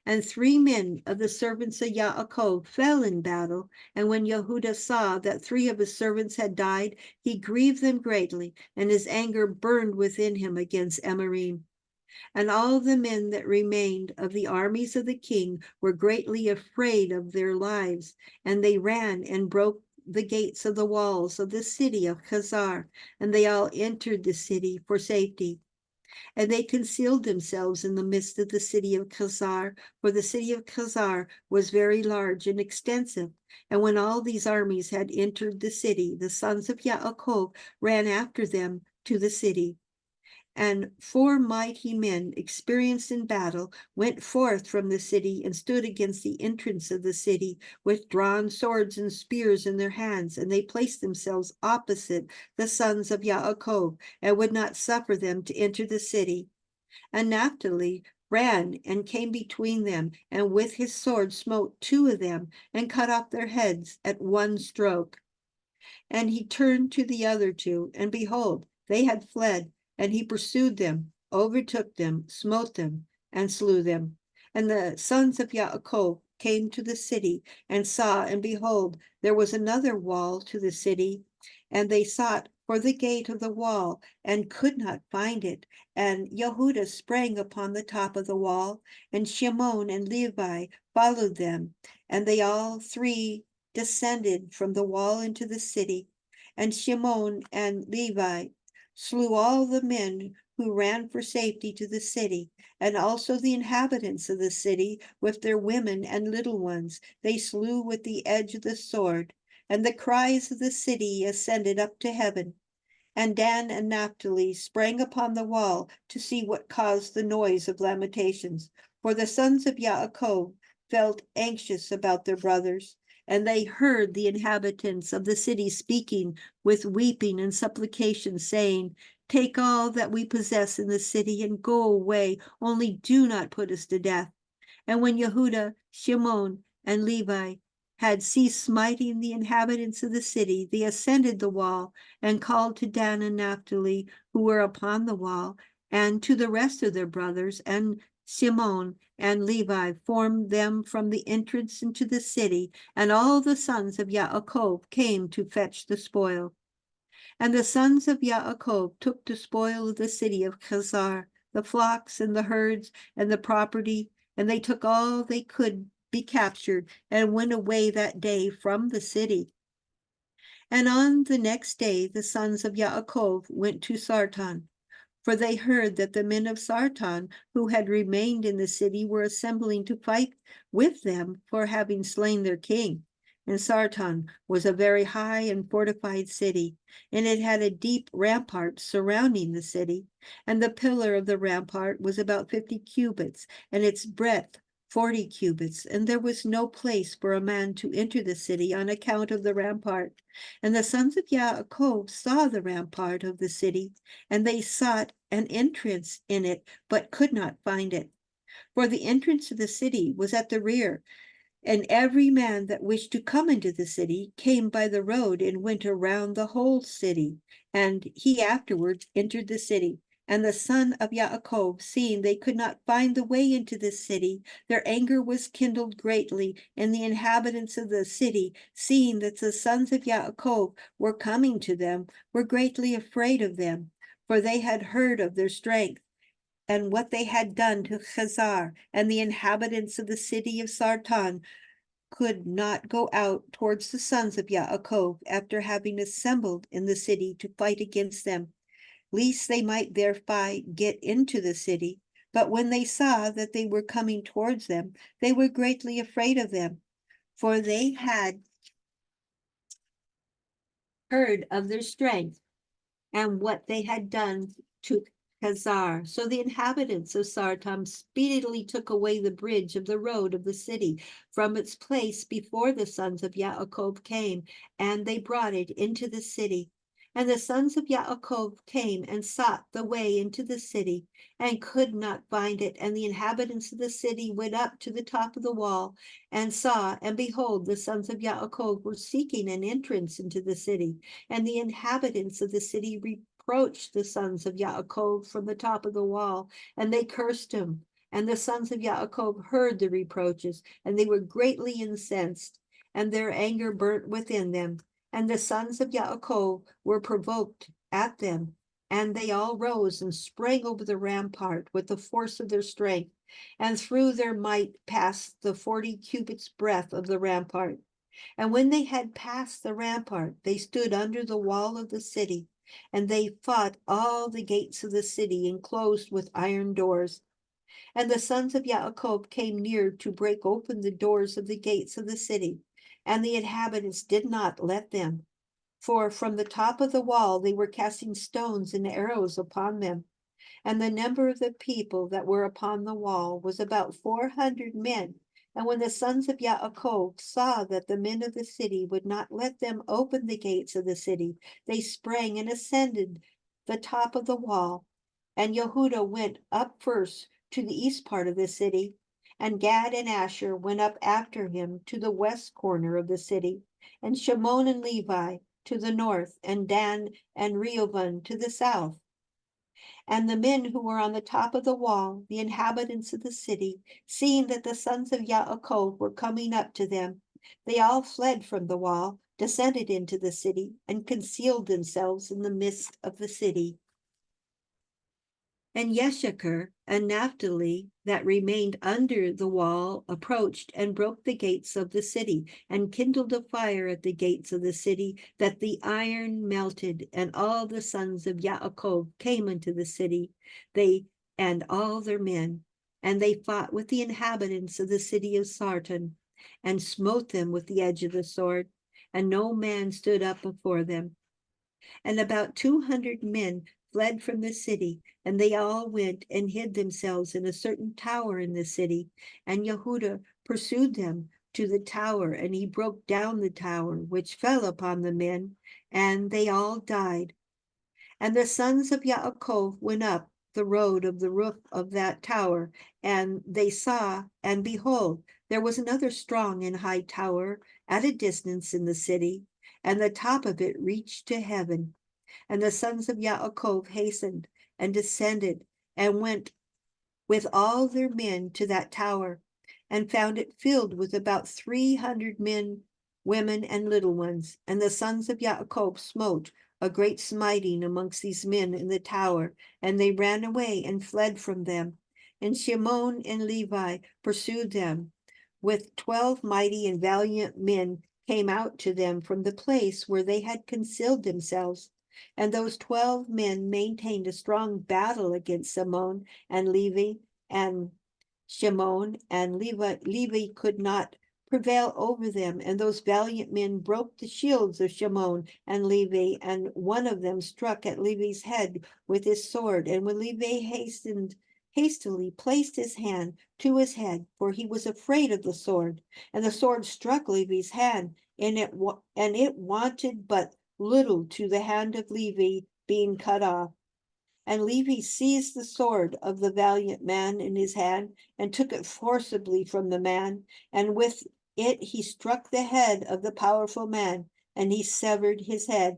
A: And 3 men of the servants of Yaakov fell in battle. And when Yehuda saw that 3 of his servants had died, he grieved them greatly, and his anger burned within him against Emmarim. And all the men that remained of the armies of the king were greatly afraid of their lives, and they ran and broke the gates of the walls of the city of Chazar, and they all entered the city for safety. And they concealed themselves in the midst of the city of Chazar, for the city of Chazar was very large and extensive. And when all these armies had entered the city, the sons of Yaakov ran after them to the city. And 4 mighty men, experienced in battle, went forth from the city and stood against the entrance of the city with drawn swords and spears in their hands. And they placed themselves opposite the sons of Yaakov and would not suffer them to enter the city. And Naphtali ran and came between them, and with his sword smote 2 of them and cut off their heads at one stroke. And he turned to the other 2, and behold, they had fled. And he pursued them, overtook them, smote them, and slew them. And the sons of Yaakov came to the city, and saw, and behold, there was another wall to the city. And they sought for the gate of the wall, and could not find it. And Yehuda sprang upon the top of the wall, and Shimon and Levi followed them. And they all 3 descended from the wall into the city. And Shimon and Levi slew all the men who ran for safety to the city, and also the inhabitants of the city with their women and little ones. They slew with the edge of the sword, and the cries of the city ascended up to heaven. And Dan and Naphtali sprang upon the wall to see what caused the noise of lamentations. For the sons of Yaakov felt anxious about their brothers, and they heard the inhabitants of the city speaking with weeping and supplication, saying, "Take all that we possess in the city and go away, only do not put us to death." And when Yehuda, Shimon, and Levi had ceased smiting the inhabitants of the city, they ascended the wall and called to Dan and Naphtali, who were upon the wall, and to the rest of their brothers, and Shimon and Levi formed them from the entrance into the city, and all the sons of Yaakov came to fetch the spoil. And the sons of Yaakov took the spoil of the city of Chazar, the flocks and the herds and the property, and they took all they could be captured, and went away that day from the city. And on the next day the sons of Yaakov went to Sartan, for they heard that the men of Sartan who had remained in the city were assembling to fight with them for having slain their king. And Sartan was a very high and fortified city, and it had a deep rampart surrounding the city. And the pillar of the rampart was about 50 cubits, and its breadth 40 cubits. And there was no place for a man to enter the city on account of the rampart. And the sons of Yaakov saw the rampart of the city, and they sought an entrance in it, but could not find it. For the entrance of the city was at the rear, and every man that wished to come into the city came by the road and went around the whole city. And he afterwards entered the city. And the son of Yaakov, seeing they could not find the way into the city, their anger was kindled greatly. And the inhabitants of the city, seeing that the sons of Yaakov were coming to them, were greatly afraid of them, for they had heard of their strength and what they had done to Chazar, and the inhabitants of the city of Sartan could not go out towards the sons of Yaakov after having assembled in the city to fight against them, lest they might thereby get into the city. But when they saw that they were coming towards them, they were greatly afraid of them, for they had heard of their strength and what they had done to Hazar. So the inhabitants of Sartam speedily took away the bridge of the road of the city from its place before the sons of Yaakov came, and they brought it into the city. And the sons of Yaakov came and sought the way into the city, and could not find it. And the inhabitants of the city went up to the top of the wall, and saw, and behold, the sons of Yaakov were seeking an entrance into the city. And the inhabitants of the city reproached the sons of Yaakov from the top of the wall, and they cursed him. And the sons of Yaakov heard the reproaches, and they were greatly incensed, and their anger burnt within them. And the sons of Yaakov were provoked at them, and they all rose and sprang over the rampart with the force of their strength, and through their might past the 40 cubits breadth of the rampart. And when they had passed the rampart, they stood under the wall of the city, and they fought all the gates of the city enclosed with iron doors. And the sons of Yaakov came near to break open the doors of the gates of the city, and the inhabitants did not let them. For from the top of the wall they were casting stones and arrows upon them. And the number of the people that were upon the wall was about 400 men. And when the sons of Yaakov saw that the men of the city would not let them open the gates of the city, they sprang and ascended the top of the wall. And Yehuda went up first to the east part of the city, and Gad and Asher went up after him to the west corner of the city, and Shimon and Levi to the north, and Dan and Reuben to the south. And the men who were on the top of the wall, the inhabitants of the city, seeing that the sons of Yaakov were coming up to them, they all fled from the wall, descended into the city, and concealed themselves in the midst of the city. And Yeshachar and Naphtali that remained under the wall approached and broke the gates of the city, and kindled a fire at the gates of the city, that the iron melted. And all the sons of Yaakov came into the city, they and all their men, and they fought with the inhabitants of the city of Sartan, and smote them with the edge of the sword, and no man stood up before them. And about 200 men fled from the city, and they all went and hid themselves in a certain tower in the city. And Yehuda pursued them to the tower, and he broke down the tower, which fell upon the men, and they all died. And the sons of Yaakov went up the road of the roof of that tower, and they saw, and behold, there was another strong and high tower at a distance in the city, and the top of it reached to heaven. And the sons of Yaakov hastened and descended and went with all their men to that tower, and found it filled with about 300 men, women, and little ones. And the sons of Yaakov smote a great smiting amongst these men in the tower, and they ran away and fled from them. And Shimon and Levi pursued them with 12 mighty and valiant men, came out to them from the place where they had concealed themselves. And those 12 men maintained a strong battle against Shimon and Levi, and Shimon and Levi could not prevail over them. And those valiant men broke the shields of Shimon and Levi, and one of them struck at Levi's head with his sword. And when Levi hastily placed his hand to his head, for he was afraid of the sword, and the sword struck Levi's hand, and it wanted but little to the hand of Levi being cut off. And Levi seized the sword of the valiant man in his hand and took it forcibly from the man, and with it he struck the head of the powerful man, and he severed his head.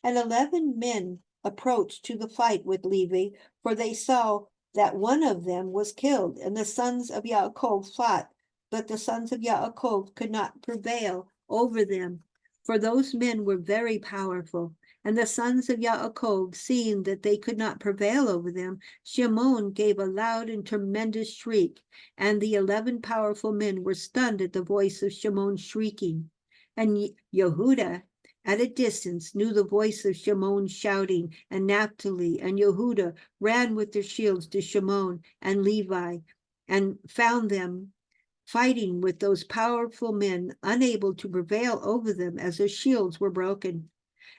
A: And 11 men approached to the fight with Levi, for they saw that one of them was killed, and the sons of Yaakov fought, but the sons of Yaakov could not prevail over them, for those men were very powerful. And the sons of Yaakov, seeing that they could not prevail over them, Shimon gave a loud and tremendous shriek, and the 11 powerful men were stunned at the voice of Shimon shrieking. And Yehuda at a distance knew the voice of Shimon shouting, and Naphtali and Yehuda ran with their shields to Shimon and Levi, and found them fighting with those powerful men, unable to prevail over them, as their shields were broken.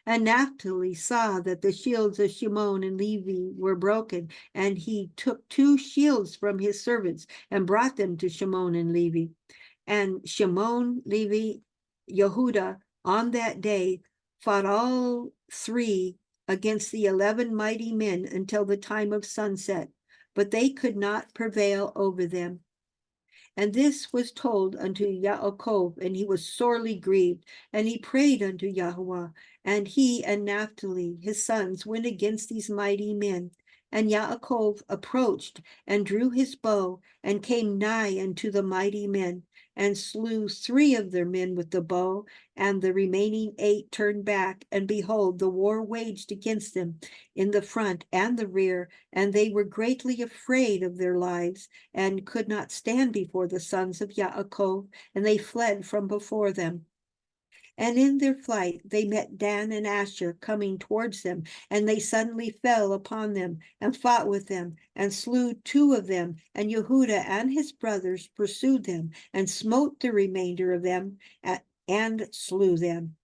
A: And Naphtali saw that the shields of Shimon and Levi were broken, and he took 2 shields from his servants and brought them to Shimon and Levi. And Shimon, Levi, Yehuda on that day fought all 3 against the 11 mighty men until the time of sunset, but they could not prevail over them. And this was told unto Yaakov, and he was sorely grieved, and he prayed unto Yahweh. And he and Naphtali, his sons, went against these mighty men. And Yaakov approached and drew his bow, and came nigh unto the mighty men, and slew 3 of their men with the bow, and the remaining 8 turned back. And behold, the war waged against them in the front and the rear, and they were greatly afraid of their lives, and could not stand before the sons of Yaakov, and they fled from before them. And in their flight they met Dan and Asher coming towards them, and they suddenly fell upon them and fought with them, and slew 2 of them. And Yehuda and his brothers pursued them, and smote the remainder of them, and slew them.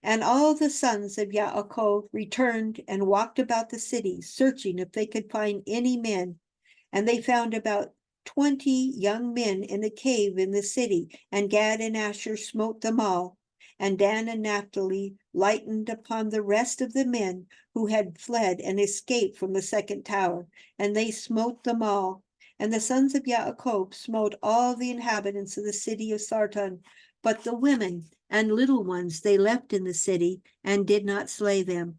A: And all the sons of Yaakov returned and walked about the city, searching if they could find any men. And they found about 20 young men in a cave in the city, and Gad and Asher smote them all. And Dan and Naphtali lightened upon the rest of the men who had fled and escaped from the second tower, and they smote them all. And the sons of Yaakov smote all the inhabitants of the city of Sartan, but the women and little ones they left in the city, and did not slay them.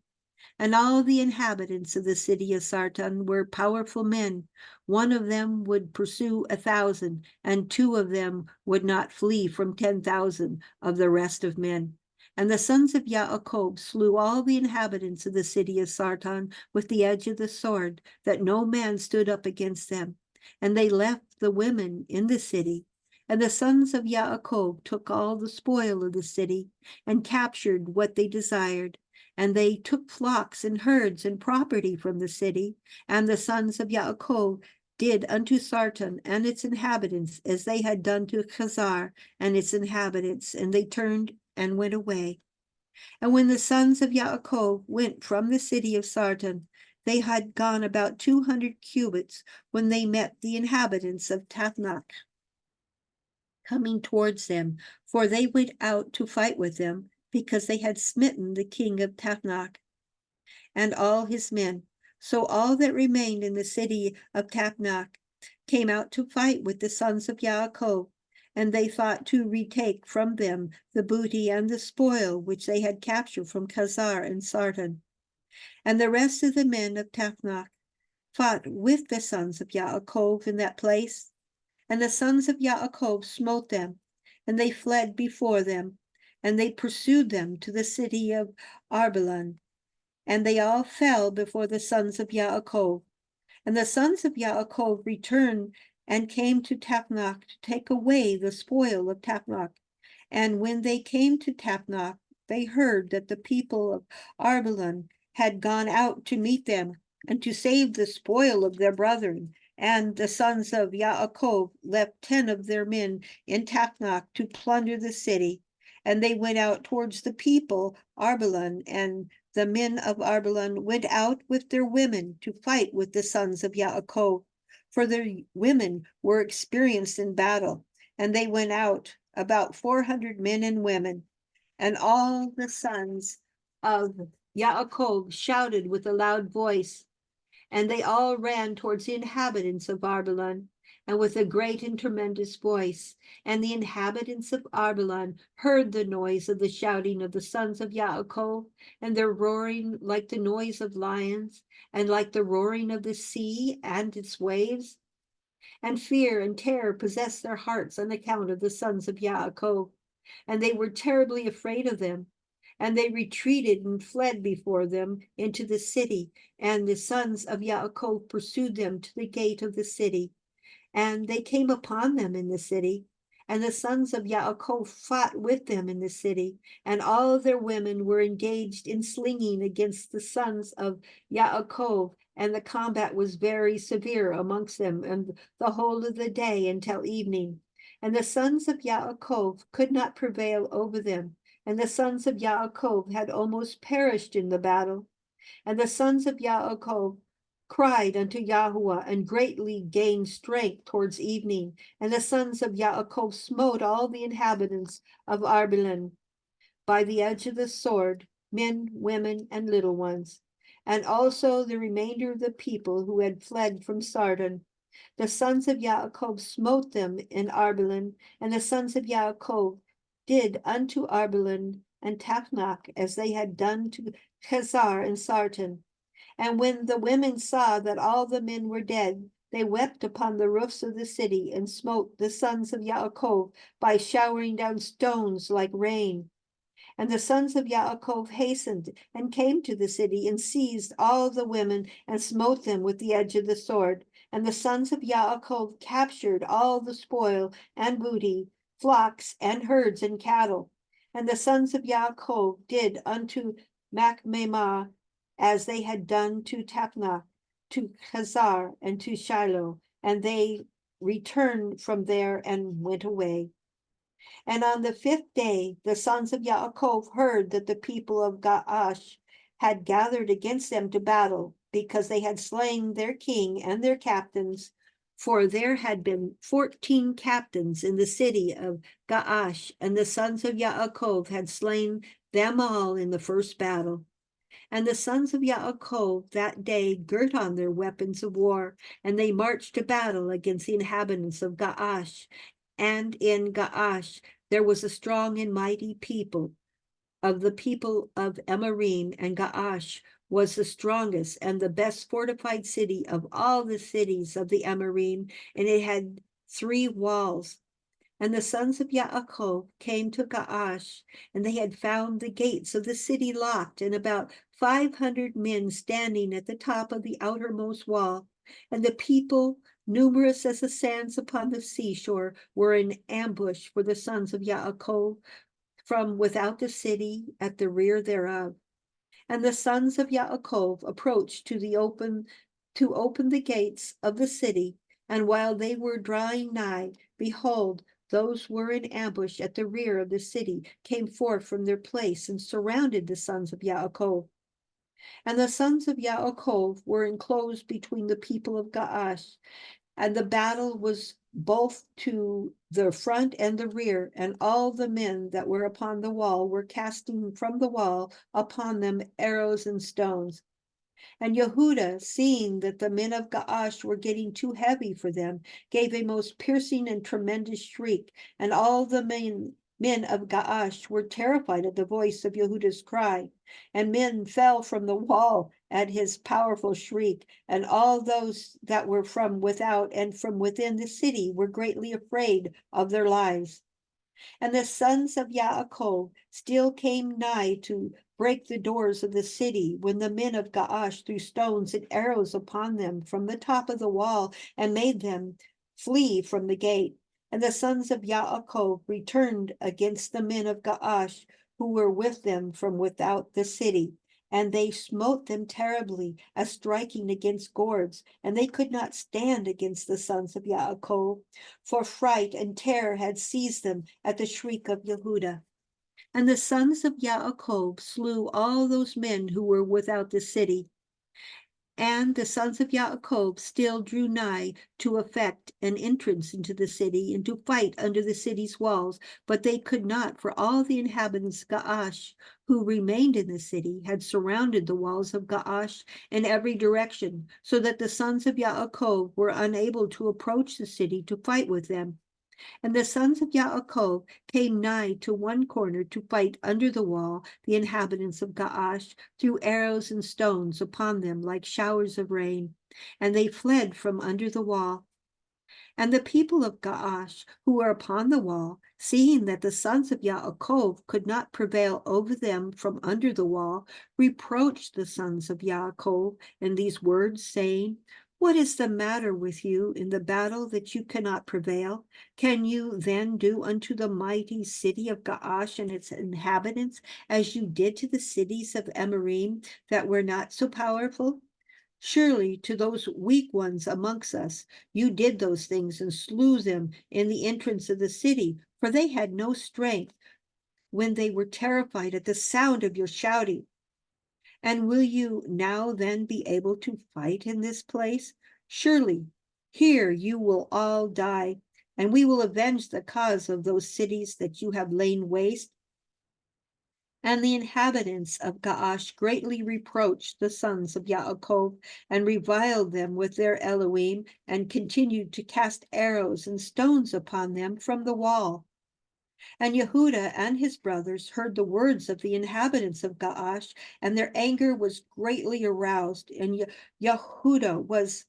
A: And all the inhabitants of the city of Sartan were powerful men. 1 of them would pursue 1,000, and 2 of them would not flee from 10,000 of the rest of men. And the sons of Yaakov slew all the inhabitants of the city of Sartan with the edge of the sword, that no man stood up against them. And they left the women in the city. And the sons of Yaakov took all the spoil of the city, and captured what they desired. And they took flocks and herds and property from the city. And the sons of Yaakov did unto Sartan and its inhabitants as they had done to Chazar and its inhabitants, and they turned and went away. And when the sons of Yaakov went from the city of Sartan, they had gone about 200 cubits when they met the inhabitants of Tapnach coming towards them, for they went out to fight with them, because they had smitten the king of Tapnach and all his men. So all that remained in the city of Tapnach came out to fight with the sons of Yaakov, and they thought to retake from them the booty and the spoil which they had captured from Chazar and Sartan. And the rest of the men of Tapnach fought with the sons of Yaakov in that place. And the sons of Yaakov smote them, and they fled before them, and they pursued them to the city of Arbelan. And they all fell before the sons of Yaakov. And the sons of Yaakov returned and came to Tapnach to take away the spoil of Tapnach. And when they came to Tapnach, they heard that the people of Arbelan had gone out to meet them, and to save the spoil of their brethren, And the sons of Yaakov left 10 of their men in Tapnach to plunder the city. And they went out towards the people, Arbalon, and the men of Arbalon went out with their women to fight with the sons of Yaakov, for their women were experienced in battle. And they went out, about 400 men and women. And all the sons of Yaakov shouted with a loud voice, and they all ran towards the inhabitants of Arbalon, and with a great and tremendous voice. And the inhabitants of Arbalon heard the noise of the shouting of the sons of Yaakov, and their roaring like the noise of lions, and like the roaring of the sea and its waves. And fear and terror possessed their hearts on account of the sons of Yaakov, and they were terribly afraid of them. And they retreated and fled before them into the city, and the sons of Yaakov pursued them to the gate of the city. And they came upon them in the city, and the sons of Yaakov fought with them in the city, and all of their women were engaged in slinging against the sons of Yaakov, and the combat was very severe amongst them, and the whole of the day until evening. And the sons of Yaakov could not prevail over them, and the sons of Yaakov had almost perished in the battle. And the sons of Yaakov cried unto Yahuwah, and greatly gained strength towards evening. And the sons of Yaakov smote all the inhabitants of Arbalon by the edge of the sword, men, women, and little ones, and also the remainder of the people who had fled from Sardon. The sons of Yaakov smote them in Arbalon, and the sons of Yaakov did unto Arbalon and Tapnach as they had done to Chazar and Sarton. And when the women saw that all the men were dead, they wept upon the roofs of the city, and smote the sons of Yaakov by showering down stones like rain. And the sons of Yaakov hastened and came to the city, and seized all the women, and smote them with the edge of the sword. And the sons of Yaakov captured all the spoil and booty, flocks and herds and cattle. And the sons of Yaakov did unto Machmemah as they had done to Tapnach, to Chazar, and to Shiloh. And they returned from there and went away. And on the 5th day, the sons of Yaakov heard that the people of Gaash had gathered against them to battle, because they had slain their king and their captains. For there had been 14 captains in the city of Gaash, and the sons of Yaakov had slain them all in the first battle. And the sons of Yaakov that day girt on their weapons of war, and they marched to battle against the inhabitants of Gaash. And in Gaash there was a strong and mighty people of the people of Emarim, and Gaash was the strongest and the best fortified city of all the cities of the Emarim, and it had 3 walls. And the sons of Yaakov came to Gaash, and they had found the gates of the city locked, and about 500 men standing at the top of the outermost wall. And the people, numerous as the sands upon the seashore, were in ambush for the sons of Yaakov from without the city at the rear thereof. And the sons of Yaakov approached to open the gates of the city, and while they were drawing nigh, behold, those who were in ambush at the rear of the city came forth from their place and surrounded the sons of Yaakov. And the sons of Yaakov were enclosed between the people of Gaash, and the battle was both to the front and the rear, and all the men that were upon the wall were casting from the wall upon them arrows and stones. And Yehuda, seeing that the men of Gaash were getting too heavy for them, gave a most piercing and tremendous shriek, and all the men of Gaash were terrified at the voice of Yehuda's cry, and men fell from the wall at his powerful shriek, and all those that were from without and from within the city were greatly afraid of their lives. And the sons of Yaakov still came nigh to break the doors of the city, when the men of Gaash threw stones and arrows upon them from the top of the wall, and made them flee from the gate. And the sons of Yaakov returned against the men of Gaash, who were with them from without the city. And they smote them terribly, as striking against gourds, and they could not stand against the sons of Yaakov, for fright and terror had seized them at the shriek of Yehuda. And the sons of Yaakov slew all those men who were without the city. And the sons of Yaakov still drew nigh to effect an entrance into the city and to fight under the city's walls, but they could not, for all the inhabitants of Gaash who remained in the city had surrounded the walls of Gaash in every direction, so that the sons of Yaakov were unable to approach the city to fight with them. And the sons of Yaakov came nigh to one corner to fight under the wall the inhabitants of Gaash, threw arrows and stones upon them like showers of rain, and they fled from under the wall. And the people of Gaash, who were upon the wall, seeing that the sons of Yaakov could not prevail over them from under the wall, reproached the sons of Yaakov in these words, saying, "What is the matter with you in the battle that you cannot prevail? Can you then do unto the mighty city of Gaash and its inhabitants as you did to the cities of Emmarim that were not so powerful? Surely to those weak ones amongst us you did those things and slew them in the entrance of the city, for they had no strength when they were terrified at the sound of your shouting. And will you now then be able to fight in this place? Surely here you will all die, and we will avenge the cause of those cities that you have lain waste." And the inhabitants of Gaash greatly reproached the sons of Yaakov and reviled them with their Elohim, and continued to cast arrows and stones upon them from the wall. And Yehuda and his brothers heard the words of the inhabitants of Gaash, and their anger was greatly aroused. And Yehuda was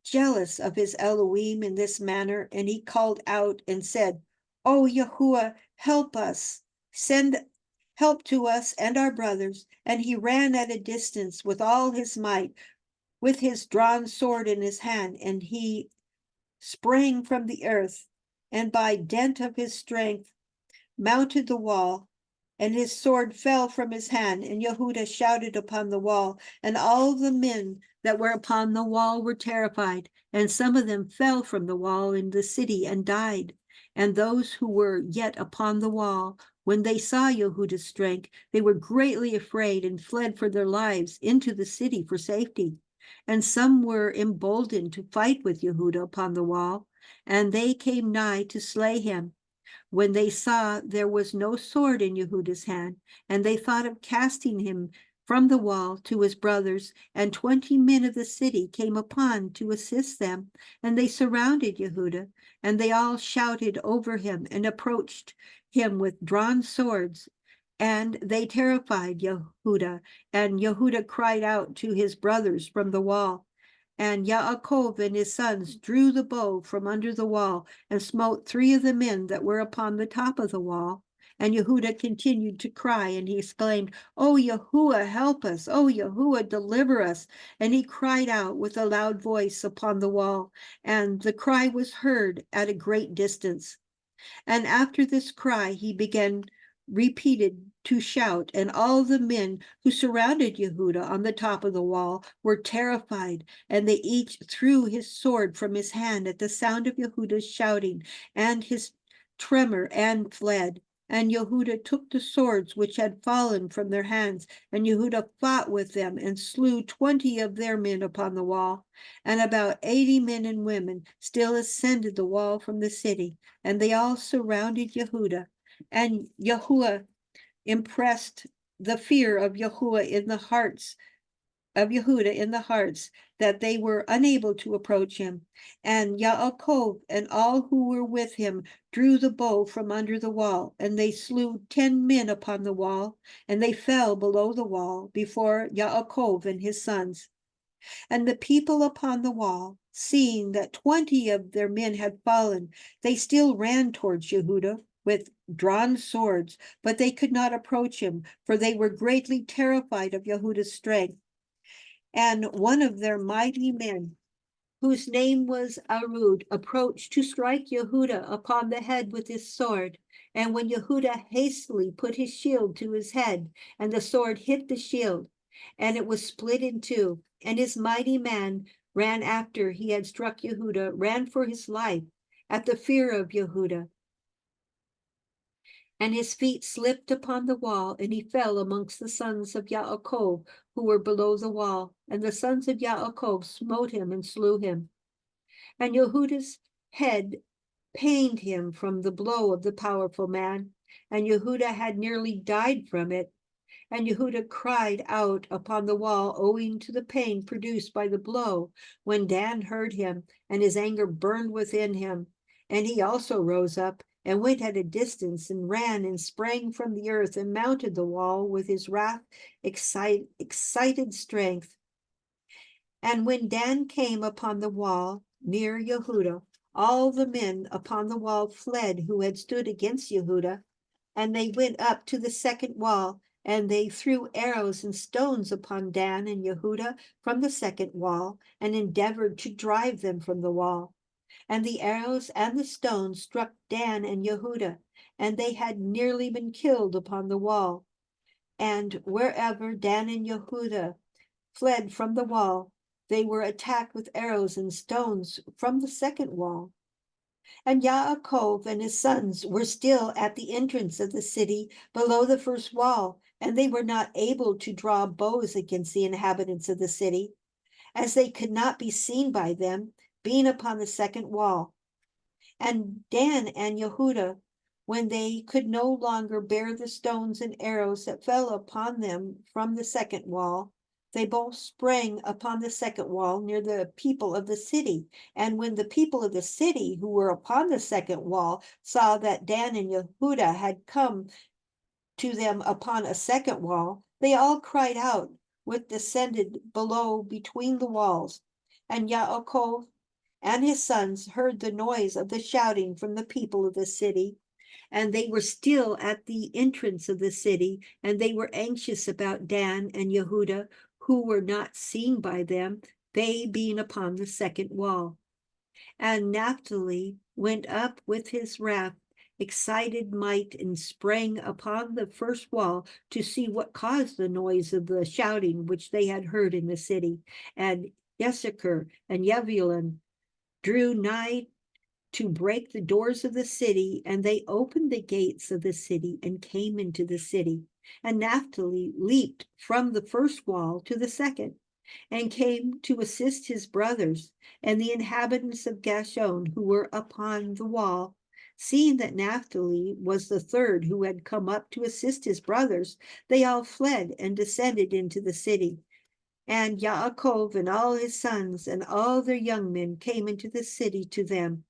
A: jealous of his Elohim in this manner, and he called out and said, "O Yahuwah, help us, send help to us and our brothers." And he ran at a distance with all his might, with his drawn sword in his hand, and he sprang from the earth, and by dint of his strength mounted the wall, and his sword fell from his hand, and Yehuda shouted upon the wall, and all the men that were upon the wall were terrified, and some of them fell from the wall in the city and died. And those who were yet upon the wall, when they saw Yehuda's strength, they were greatly afraid and fled for their lives into the city for safety. And some were emboldened to fight with Yehuda upon the wall, and they came nigh to slay him, when they saw there was no sword in Yehuda's hand, and they thought of casting him from the wall to his brothers. And 20 men of the city came upon to assist them, and they surrounded Yehuda, and they all shouted over him and approached him with drawn swords. And they terrified Yehuda, and Yehuda cried out to his brothers from the wall. And Yaakov and his sons drew the bow from under the wall and smote 3 of the men that were upon the top of the wall. And Yehuda continued to cry, and he exclaimed, "O Yahuwah, help us! O Yahuwah, deliver us!" And he cried out with a loud voice upon the wall, and the cry was heard at a great distance. And after this cry, he began repeated to shout, and all the men who surrounded Yehuda on the top of the wall were terrified, and they each threw his sword from his hand at the sound of Yehuda's shouting and his tremor, and fled. And Yehuda took the swords which had fallen from their hands, and Yehuda fought with them and slew 20 of their men upon the wall. And about 80 men and women still ascended the wall from the city, and they all surrounded Yehuda. And Yahuwah impressed the fear of Yahuwah in the hearts of Yehuda in the hearts, that they were unable to approach him. And Yaakov and all who were with him drew the bow from under the wall, and they slew 10 men upon the wall, and they fell below the wall before Yaakov and his sons. And the people upon the wall, seeing that 20 of their men had fallen, they still ran towards Yehuda with drawn swords, but they could not approach him, for they were greatly terrified of Yehuda's strength. And one of their mighty men, whose name was Arud, approached to strike Yehuda upon the head with his sword. And when Yehuda hastily put his shield to his head, and the sword hit the shield, and it was split in two. And his mighty man ran after he had struck Yehuda, ran for his life at the fear of Yehuda. And his feet slipped upon the wall, and he fell amongst the sons of Yaakov, who were below the wall. And the sons of Yaakov smote him and slew him. And Yehuda's head pained him from the blow of the powerful man, and Yehuda had nearly died from it. And Yehuda cried out upon the wall, owing to the pain produced by the blow. When Dan heard him, and his anger burned within him, and he also rose up and went at a distance and ran and sprang from the earth and mounted the wall with his wrath excited strength. And when Dan came upon the wall near Yehuda, all the men upon the wall fled who had stood against Yehuda, and they went up to the second wall, and they threw arrows and stones upon Dan and Yehuda from the second wall, and endeavored to drive them from the wall. And the arrows and the stones struck Dan and Yehuda, and they had nearly been killed upon the wall. And wherever Dan and Yehuda fled from the wall, they were attacked with arrows and stones from the second wall. And Yaakov and his sons were still at the entrance of the city below the first wall, and they were not able to draw bows against the inhabitants of the city, as they could not be seen by them, being upon the second wall. And Dan and Yehuda, when they could no longer bear the stones and arrows that fell upon them from the second wall, they both sprang upon the second wall near the people of the city. And when the people of the city who were upon the second wall saw that Dan and Yehuda had come to them upon a second wall, they all cried out, with descended below between the walls. And Yaakov and his sons heard the noise of the shouting from the people of the city, and they were still at the entrance of the city, and they were anxious about Dan and Yehuda, who were not seen by them, they being upon the second wall. And Naphtali went up with his wrath, excited might, and sprang upon the first wall to see what caused the noise of the shouting which they had heard in the city. And Issachar and Zebulun drew nigh to break the doors of the city, and they opened the gates of the city and came into the city. And Naphtali leaped from the first wall to the second, and came to assist his brothers and the inhabitants of Gashon who were upon the wall. Seeing that Naphtali was the third who had come up to assist his brothers, they all fled and descended into the city. And Yaakov and all his sons and all their young men came into the city to them.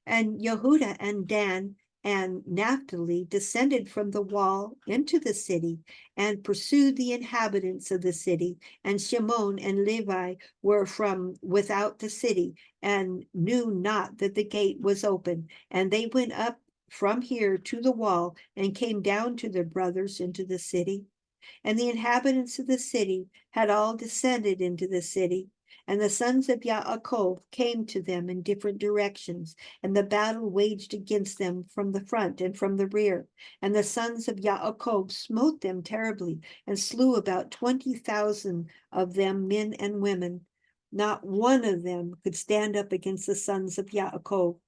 A: And Yehuda and Dan and Naphtali descended from the wall into the city and pursued the inhabitants of the city. And Shimon and Levi were from without the city and knew not that the gate was open. And they went up from here to the wall and came down to their brothers into the city. And the inhabitants of the city had all descended into the city. And the sons of Yaakov came to them in different directions, and the battle waged against them from the front and from the rear. And the sons of Yaakov smote them terribly, and slew about 20,000 of them, men and women. Not one of them could stand up against the sons of Yaakov.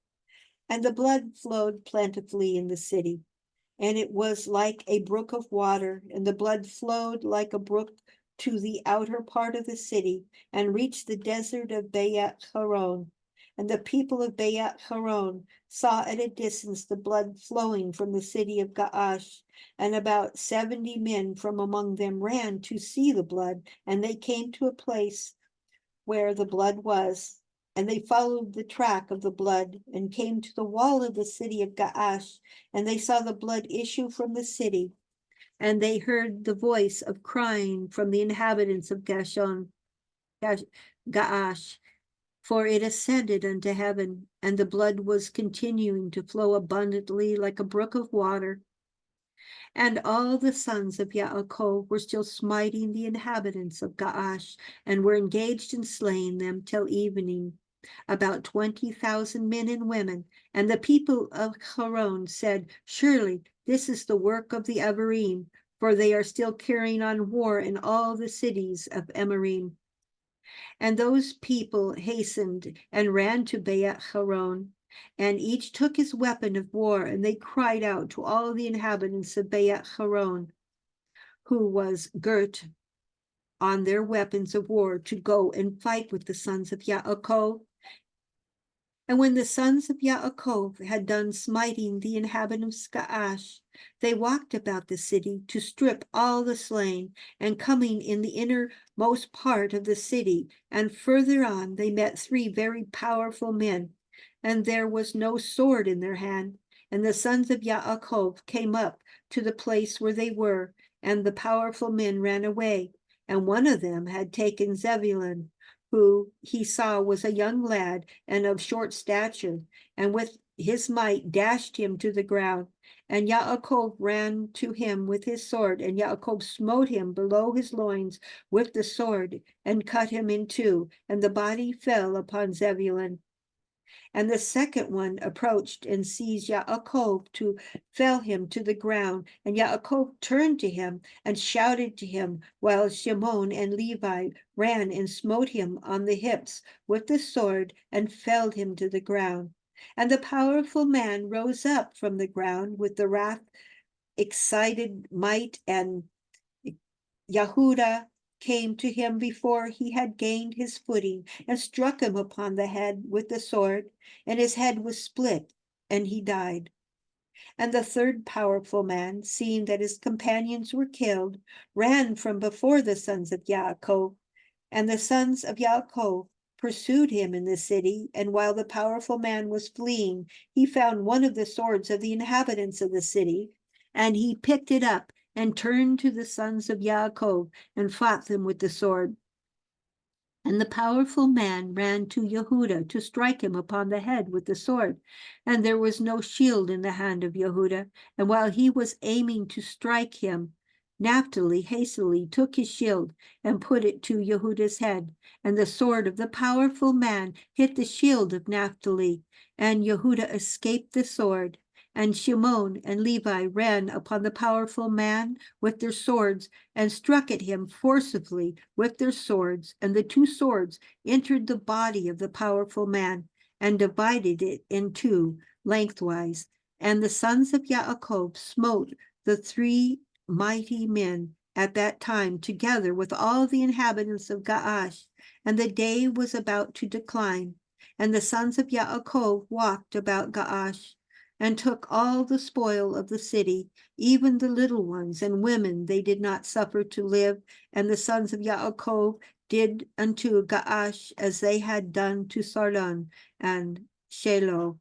A: And the blood flowed plentifully in the city, and it was like a brook of water, and the blood flowed like a brook to the outer part of the city, and reached the desert of Beit Haron. And the people of Beit Haron saw at a distance the blood flowing from the city of Gaash, and about 70 men from among them ran to see the blood, and they came to a place where the blood was. And they followed the track of the blood and came to the wall of the city of Gaash, and they saw the blood issue from the city. And they heard the voice of crying from the inhabitants of Gaash, for it ascended unto heaven, and the blood was continuing to flow abundantly like a brook of water. And all the sons of Yaakov were still smiting the inhabitants of Gaash, and were engaged in slaying them till evening, about 20,000 men and women. And the people of Haron said, surely this is the work of the Avarim, for they are still carrying on war in all the cities of Emmarim. And those people hastened and ran to Beit Haron, and each took his weapon of war, and they cried out to all the inhabitants of Beit Haron, who was girt on their weapons of war, to go and fight with the sons of Yaakov. And when the sons of Yaakov had done smiting the inhabitants of Gaash, they walked about the city to strip all the slain, and coming in the innermost part of the city, and further on, they met 3 very powerful men, and there was no sword in their hand. And the sons of Yaakov came up to the place where they were, and the powerful men ran away. And one of them had taken Zebulun, who he saw was a young lad and of short stature, and with his might dashed him to the ground. And Yaakov ran to him with his sword, and Yaakov smote him below his loins with the sword, and cut him in two, and the body fell upon Zebulun. And the second one approached and seized Yaakov to fell him to the ground. And Yaakov turned to him and shouted to him, while Shimon and Levi ran and smote him on the hips with the sword and felled him to the ground. And the powerful man rose up from the ground with the wrath, excited might, and Yehuda came to him before he had gained his footing, and struck him upon the head with the sword, and his head was split, and he died. And the third powerful man, seeing that his companions were killed, ran from before the sons of Yaakov, and the sons of Yaakov pursued him in the city. And while the powerful man was fleeing, he found one of the swords of the inhabitants of the city, and he picked it up and turned to the sons of Yaakov and fought them with the sword. And the powerful man ran to Yehuda to strike him upon the head with the sword. And there was no shield in the hand of Yehuda. And while he was aiming to strike him, Naphtali hastily took his shield and put it to Yehuda's head. And the sword of the powerful man hit the shield of Naphtali, and Yehuda escaped the sword. And Shimon and Levi ran upon the powerful man with their swords and struck at him forcibly with their swords. And the 2 swords entered the body of the powerful man and divided it in 2 lengthwise. And the sons of Yaakov smote the 3 mighty men at that time, together with all the inhabitants of Gaash. And the day was about to decline. And the sons of Yaakov walked about Gaash, and took all the spoil of the city, even the little ones and women they did not suffer to live. And the sons of Yaakov did unto Gaash as they had done to Sardon and Shiloh.